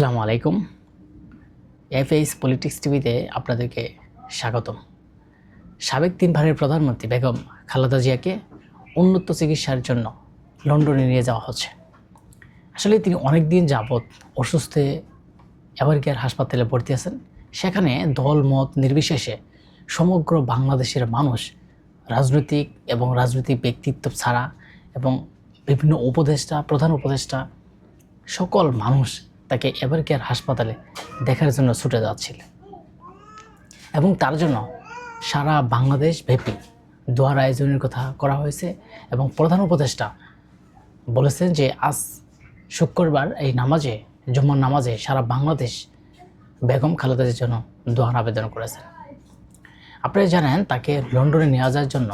আসসালামু আলাইকুম। এফএইচ পলিটিক্স টিভিতে আপনাদেরকে স্বাগতম। সাবেক 3 বারের প্রধানমন্ত্রী বেগম খালেদা জিয়াকে উন্নত চিকিৎসার জন্য লন্ডনে নিয়ে যাওয়া হচ্ছে। আসলে তিনি অনেক দিন যাবৎ অসুস্থ এভারকেয়ার হাসপাতালে ভর্তি আছেন। সেখানে দল মত নির্বিশেষে সমগ্র বাংলাদেশের মানুষ রাজনৈতিক ব্যক্তিত্ব ছাড়া এবং বিভিন্ন উপদেষ্টা, প্রধান উপদেষ্টা সকল মানুষ তাকে এভারকেয়ার হাসপাতালে দেখার জন্য ছুটে যাচ্ছিল এবং তার জন্য সারা বাংলাদেশ ব্যাপী দোয়ার আয়োজনের কথা করা হয়েছে এবং প্রধান উপদেষ্টা বলেছেন যে আজ শুক্রবার এই নামাজে, জুম্মার নামাজে সারা বাংলাদেশ বেগম খালেদার জন্য দোয়ার আবেদন করেছেন। আপনারা জানেন তাকে লন্ডনে নিয়ে যাওয়ার জন্য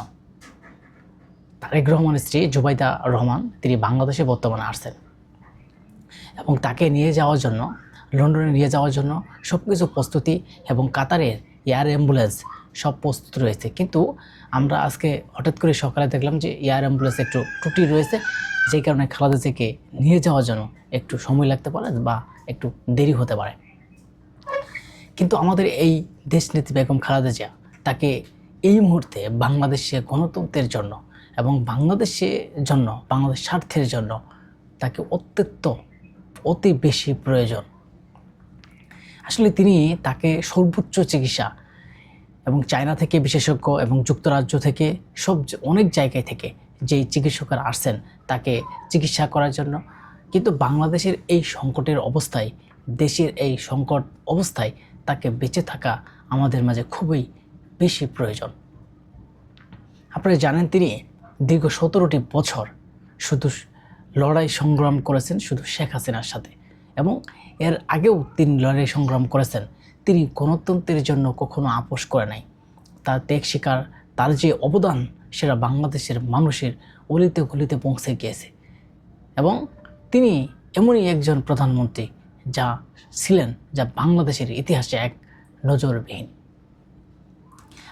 তারেক রহমানের স্ত্রী জুবাইদা রহমান তিনি বাংলাদেশে বর্তমানে আসছেন এবং তাকে নিয়ে যাওয়ার জন্য লন্ডনে নিয়ে যাওয়ার জন্য সব কিছু প্রস্তুতি এবং কাতারের এয়ার অ্যাম্বুলেন্স সব প্রস্তুত রয়েছে। কিন্তু আমরা আজকে হঠাৎ করে সকালে দেখলাম যে এয়ার অ্যাম্বুলেন্স একটু ত্রুটি রয়েছে, যেই কারণে খালেদা জিয়াকে নিয়ে যাওয়ার জন্য একটু সময় লাগতে পারে বা একটু দেরি হতে পারে। কিন্তু আমাদের এই দেশনেত্রী বেগম খালেদা জিয়া তাকে এই মুহূর্তে বাংলাদেশে গণতন্ত্রের জন্য এবং বাংলাদেশের জন্য, বাংলাদেশ স্বার্থের জন্য তাকে অতি বেশি প্রয়োজন। আসলে তিনি তাকে সর্বোচ্চ চিকিৎসা এবং চায়না থেকে বিশেষজ্ঞ এবং যুক্তরাজ্য থেকে অনেক জায়গায় থেকে যেই চিকিৎসকরা আসছেন তাকে চিকিৎসা করার জন্য, কিন্তু বাংলাদেশের এই সংকটের অবস্থায়, দেশের এই সংকট অবস্থায় তাকে বেঁচে থাকা আমাদের মাঝে খুবই বেশি প্রয়োজন। আপনারা জানেন তিনি দীর্ঘ 17টি বছর শুধু লড়াই সংগ্রাম করেছেন শুধু শেখ হাসিনার সাথে, এবং এর আগেও তিনি লড়াই সংগ্রাম করেছেন। তিনি গণতন্ত্রের জন্য কখনো আপোষ করে নাই। তার ত্যাগ স্বীকার, তার যে অবদান সেটা বাংলাদেশের মানুষের অলিতে গলিতে পৌঁছে গিয়েছে এবং তিনি এমনই একজন প্রধানমন্ত্রী যা বাংলাদেশের ইতিহাসে এক নজরবিহীন।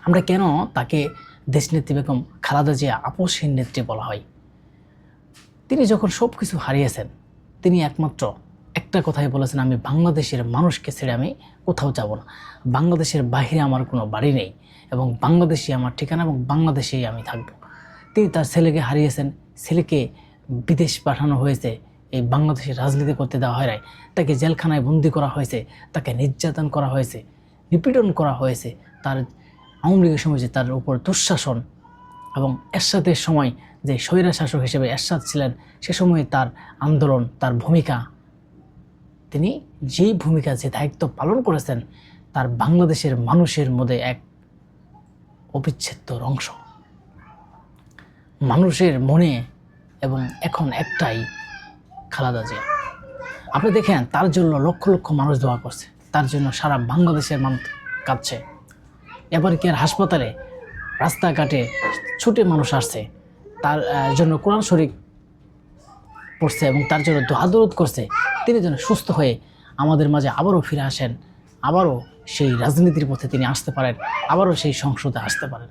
আমরা কেন তাকে দেশনেত্রী বেগম খালেদা জিয়া আপোষহীন নেত্রী বলা হয়? তিনি যখন সব কিছু হারিয়েছেন তিনি একমাত্র একটা কথাই বলেছেন, আমি বাংলাদেশের মানুষকে ছেড়ে আমি কোথাও যাব না, বাংলাদেশের বাইরে আমার কোনো বাড়ি নেই এবং বাংলাদেশই আমার ঠিকানা এবং বাংলাদেশেই আমি থাকব। তিনি তার ছেলেকে হারিয়েছেন, ছেলেকে বিদেশ পাঠানো হয়েছে, এই বাংলাদেশের রাজনীতি করতে দেওয়া হয় নাই, তাকে জেলখানায় বন্দি করা হয়েছে, তাকে নির্যাতন করা হয়েছে, নিপীড়ন করা হয়েছে। তার আওয়ামী লীগের সময় যে তার উপর দুঃশাসন এবং এরশাদের সময় যে স্বৈরশাসক হিসেবে এরশাদ ছিলেন, সে সময় তার আন্দোলন, তার ভূমিকা, তিনি যেই ভূমিকা, যে দায়িত্ব পালন করেছেন তার বাংলাদেশের মানুষের মধ্যে এক অবিচ্ছেদ্য অংশ। মানুষের মনে এবং এখন একটাই খালেদা জিয়া। আপনি দেখেন তার জন্য লক্ষ লক্ষ মানুষ দোয়া করছে, তার জন্য সারা বাংলাদেশের মানুষ কাঁদছে। এভারকেয়ার হাসপাতালে রাস্তাঘাটে ছুটে মানুষ আসছে, তার জন্য কোরআন শরীফ পড়ছে এবং তার জন্য দোয়া-দরুদ করছে, তিনি যেন সুস্থ হয়ে আমাদের মাঝে আবারও ফিরে আসেন, আবারও সেই রাজনীতির পথে তিনি আসতে পারেন, আবারও সেই সংসদে আসতে পারেন।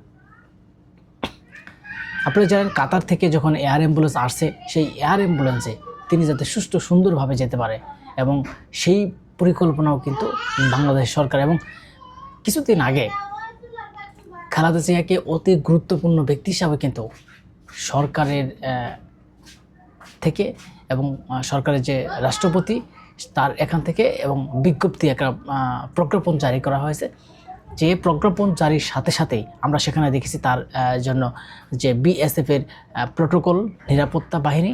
আপনারা জানেন কাতার থেকে যখন এয়ার অ্যাম্বুলেন্স আসছে, সেই এয়ার অ্যাম্বুলেন্সে তিনি যাতে সুষ্ঠু সুন্দরভাবে যেতে পারে এবং সেই পরিকল্পনাও কিন্তু বাংলাদেশ সরকার, এবং কিছুদিন আগে খালেদা জিয়াকে অতি গুরুত্বপূর্ণ ব্যক্তি হিসাবে কিন্তু সরকারের থেকে এবং সরকারের যে রাষ্ট্রপতি তার এখান থেকে এবং বিজ্ঞপ্তি একটা প্রজ্ঞাপন জারি করা হয়েছে। যে প্রজ্ঞাপন জারির সাথে সাথেই আমরা সেখানে দেখেছি তার জন্য যে বিএসএফের প্রোটোকল নিরাপত্তা বাহিনী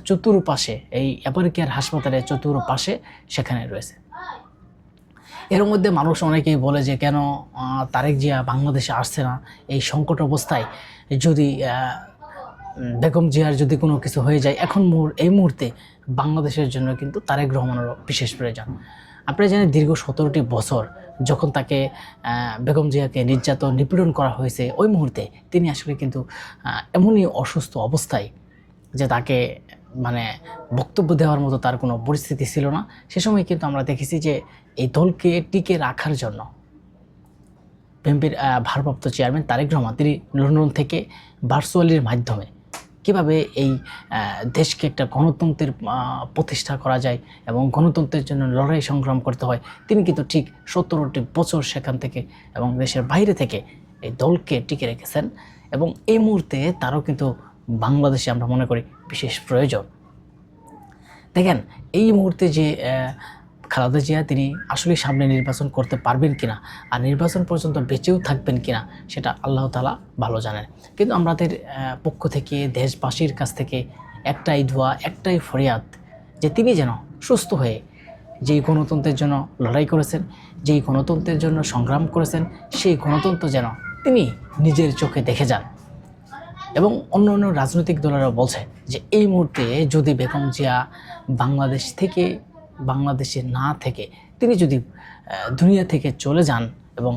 চতুর্পাশে, এই এভারকেয়ার হাসপাতালের চতুর্পাশে সেখানে রয়েছে। এর মধ্যে মানুষ অনেকেই বলে যে কেন তারেক জিয়া বাংলাদেশে আসছে না এই সংকট অবস্থায়, যদি বেগম জিয়ার যদি কোনো কিছু হয়ে যায়, এই মুহূর্তে বাংলাদেশের জন্য কিন্তু তারেক রহমানেরও বিশেষ প্রয়োজন। আপনারা জানেন দীর্ঘ 17টি বছর যখন তাকে বেগম জিয়াকে নির্যাতন নিপীড়ন করা হয়েছে, ওই মুহূর্তে তিনি আসলে কিন্তু এমনই অসুস্থ অবস্থায় যে তাকে বক্তব্য দেওয়ার মতো তার কোনো পরিস্থিতি ছিল না। সে সময় কিন্তু আমরা দেখেছি যে এই দলকে টিকে রাখার জন্য বিএনপির ভারপ্রাপ্ত চেয়ারম্যান তারেক রহমান তিনি লন্ডন থেকে ভার্চুয়ালির মাধ্যমে কিভাবে এই দেশকে একটা গণতন্ত্রের প্রতিষ্ঠা করা যায় এবং গণতন্ত্রের জন্য লড়াই সংগ্রাম করতে হয়, তিনি কিন্তু ঠিক 17টি বছর সেখান থেকে এবং দেশের বাইরে থেকে এই দলকে টিকে রেখেছেন। এবং এই মুহূর্তে তারও কিন্তু বাংলাদেশে আমরা মনে করি বিশেষ প্রয়োজন। দেখেন, এই মুহূর্তে যে খালেদা জিয়া তিনি আসলে সামনে নির্বাচন করতে পারবেন কিনা আর নির্বাচন পর্যন্ত বেঁচেও থাকবেন কিনা সেটা আল্লাহ তাআলা ভালো জানেন। কিন্তু আমাদের পক্ষ থেকে দেশবাসীর কাছ থেকে একটাই দোয়া, একটাই ফরিয়াদ যে তিনি যেন সুস্থ হয়ে যেই গণতন্ত্রের জন্য লড়াই করেছেন, যেই গণতন্ত্রের জন্য সংগ্রাম করেছেন, সেই গণতন্ত্র যেন তিনি নিজের চোখে দেখে যান। এবং অন্য অন্য রাজনৈতিক দলেরা বলছে যে এই মুহূর্তে যদি বেগম জিয়া বাংলাদেশে না থেকে তিনি যদি দুনিয়া থেকে চলে যান এবং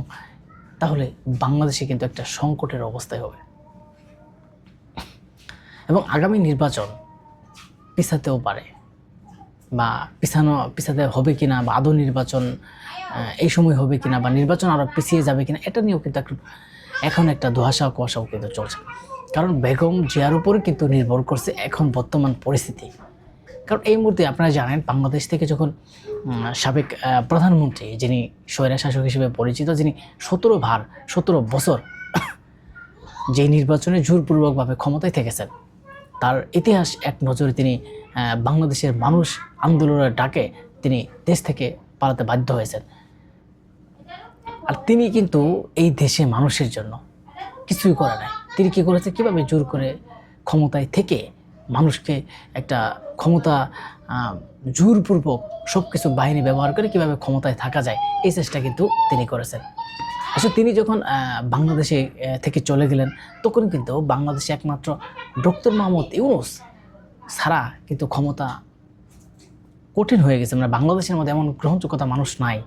তাহলে বাংলাদেশে কিন্তু একটা সংকটের অবস্থায় হবে এবং আগামী নির্বাচন পিছাতেও পারে বা পিছাতে হবে কিনা বা আদৌ নির্বাচন এই সময় হবে কিনা বা নির্বাচন আরও পিছিয়ে যাবে কিনা এটা নিয়েও কিন্তু এখন একটা ধোঁয়াশা কুয়াশাও কিন্তু চলছে। কারণ বেগম জিয়ার উপরে কিন্তু নির্ভর করছে এখন বর্তমান পরিস্থিতি। কারণ এই মুহূর্তে আপনারা জানেন বাংলাদেশ থেকে যখন সাবেক প্রধানমন্ত্রী যিনি স্বৈরশাসক হিসেবে পরিচিত, যিনি 17 বছর যে নির্বাচনে জোরপূর্বকভাবে ক্ষমতায় থেকেছেন, তার ইতিহাস এক নজরে তিনি বাংলাদেশের মানুষ আন্দোলনের ডাকে তিনি দেশ থেকে পালাতে বাধ্য হয়েছেন। আর তিনি কিন্তু এই দেশে মানুষের জন্য কিছুই করে নাই। তিনি কী করেছে, কীভাবে জোর করে ক্ষমতায় থেকে মানুষকে একটা ক্ষমতা জোরপূর্বক সব কিছু বাহিনী ব্যবহার করে কীভাবে ক্ষমতায় থাকা যায় এই চেষ্টা কিন্তু তিনি করেছেন। আসলে তিনি যখন বাংলাদেশে থেকে চলে গেলেন তখন কিন্তু বাংলাদেশে একমাত্র ডক্টর মোহাম্মদ ইউনূস ছাড়া কিন্তু ক্ষমতা কঠিন হয়ে গেছে। মানে বাংলাদেশের মধ্যে এমন গ্রহণযোগ্যতা মানুষ নাই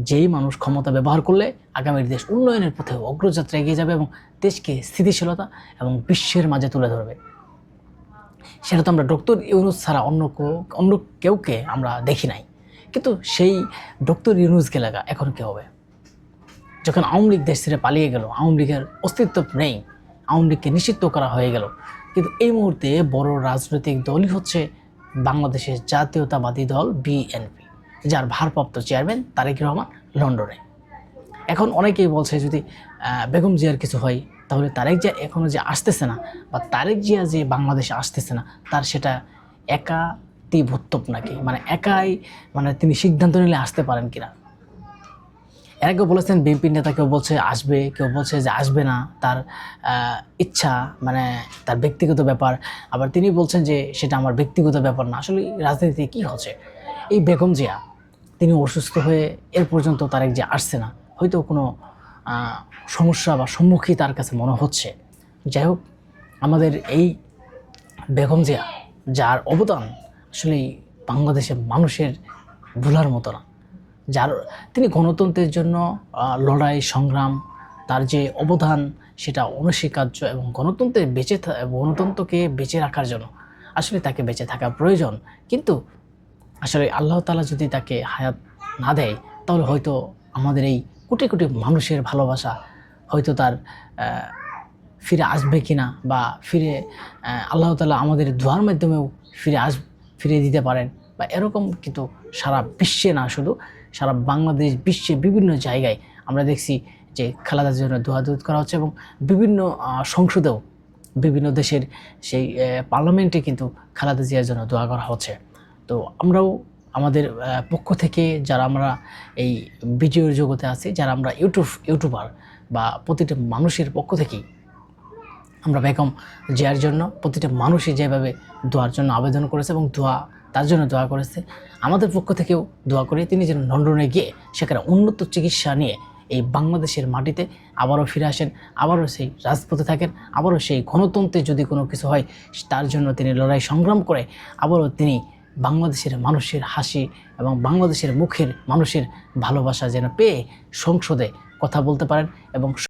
যেই মানুষ ক্ষমতা ব্যবহার করলে আগামীর দেশ উন্নয়নের পথে অগ্রযাত্রা এগিয়ে যাবে এবং দেশকে স্থিতিশীলতা এবং বিশ্বের মাঝে তুলে ধরবে। সেটা তো আমরা ডক্টর ইউনূস ছাড়া অন্য কেউকে আমরা দেখি নাই। কিন্তু সেই ডক্টর ইউনূসকে লাগা এখন কী হবে? যখন আওয়ামী লীগ দেশ ছেড়ে পালিয়ে গেল, আওয়ামী লীগের অস্তিত্ব নেই, আওয়ামী লীগকে নিষিদ্ধ করা হয়ে গেল, কিন্তু এই মুহূর্তে বড় রাজনৈতিক দলই হচ্ছে বাংলাদেশের জাতীয়তাবাদী দল বিএনপি, যার ভারপ্রাপ্ত চেয়ারম্যান তারেক রহমান লন্ডনে। এখন অনেকেই বলছে যদি বেগম জিয়ার কিছু হয় তাহলে তারেক জিয়া এখনও যে আসতেছে না বা তারেক জিয়া যে বাংলাদেশে আসতেছে না তার সেটা একাতিভুত্ব নাকি, মানে একাই তিনি সিদ্ধান্ত নিলে আসতে পারেন কিনা। এর আগেও বলেছেন বিএনপির নেতা, কেউ বলছে আসবে, কেউ বলছে যে আসবে না, তার ইচ্ছা, তার ব্যক্তিগত ব্যাপার। আবার তিনি বলছেন যে সেটা আমার ব্যক্তিগত ব্যাপার না। আসলে রাজনীতিতে কী হচ্ছে, এই বেগম জিয়া তিনি অসুস্থ হয়ে এর পর্যন্ত তারেক জিয়া আসছে না, হয়তো কোনো সমস্যা বা সম্মুখীন তার কাছে মনে হচ্ছে। যাই হোক, আমাদের এই বেগম জিয়া যার অবদান আসলে বাংলাদেশের মানুষের ভোলার মতো না, তিনি গণতন্ত্রের জন্য লড়াই সংগ্রাম, তার যে অবদান সেটা অনস্বীকার্য এবং গণতন্ত্রকে বেঁচে রাখার জন্য আসলে তাকে বেঁচে থাকা প্রয়োজন। কিন্তু আসলে আল্লাহ তাআলা যদি তাকে হায়াত না দেয় তাহলে হয়তো আমাদের এই কোটি কোটি মানুষের ভালোবাসা হয়তো তার ফিরে আসবে কিনা বা আল্লাহ তাআলা আমাদের দোয়ার মাধ্যমেও ফিরে দিতে পারেন বা এরকম। কিন্তু সারা বিশ্বে না, শুধু সারা বাংলাদেশ, বিশ্বে বিভিন্ন জায়গায় আমরা দেখছি যে খালেদার জন্য দোয়া করা হচ্ছে এবং বিভিন্ন সংসদেও বিভিন্ন দেশের সেই পার্লামেন্টে কিন্তু খালেদা জিয়ার জন্য দোয়া করা হচ্ছে। তো আমরাও আমাদের পক্ষ থেকে যারা আমরা এই ভিডিওর জগতে আছি, যারা আমরা ইউটিউবার বা প্রতিটা মানুষের পক্ষ থেকেই আমরা বেগম জিয়ার জন্য প্রতিটা মানুষই যেভাবে দোয়ার জন্য আবেদন করেছে এবং তার জন্য দোয়া করেছে, আমাদের পক্ষ থেকেও দোয়া করে তিনি যেন লন্ডনে গিয়ে সেখানে উন্নত চিকিৎসা নিয়ে এই বাংলাদেশের মাটিতে আবারও ফিরে আসেন, আবারও সেই রাজপথে থাকেন, আবারও সেই গণতন্ত্রে যদি কোনো কিছু হয় তার জন্য তিনি লড়াই সংগ্রাম করে আবারও তিনি বাংলাদেশের মানুষের হাসি এবং বাংলাদেশের মুখের মানুষের ভালোবাসা যেন পেয়ে সংসদে কথা বলতে পারেন এবং